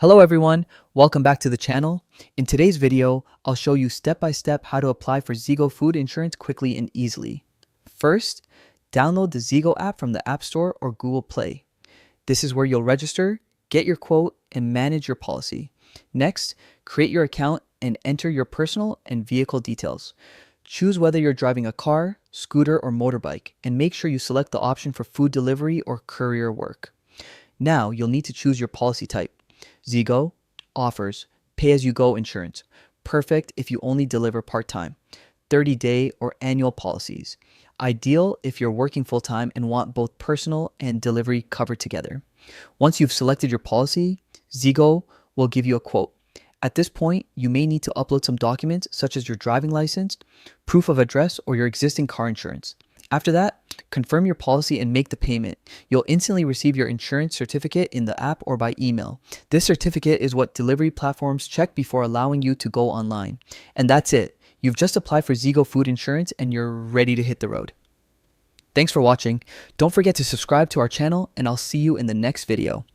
Hello everyone, welcome back to the channel. In today's video, I'll show you step by step how to apply for Zego Food Insurance quickly and easily. First, download the Zego app from the App Store or Google Play. This is where you'll register, get your quote, and manage your policy. Next, create your account and enter your personal and vehicle details. Choose whether you're driving a car, scooter, or motorbike, and make sure you select the option for food delivery or courier work. Now, you'll need to choose your policy type. Zego offers pay-as-you-go insurance, perfect if you only deliver part-time, 30-day or annual policies, ideal if you're working full-time and want both personal and delivery covered together. Once you've selected your policy, Zego will give you a quote. At this point, you may need to upload some documents such as your driving license, proof of address, or your existing car insurance. After that, confirm your policy and make the payment. You'll instantly receive your insurance certificate in the app or by email. This certificate is what delivery platforms check before allowing you to go online. And that's it. You've just applied for Zego Food Insurance and you're ready to hit the road. Thanks for watching. Don't forget to subscribe to our channel and I'll see you in the next video.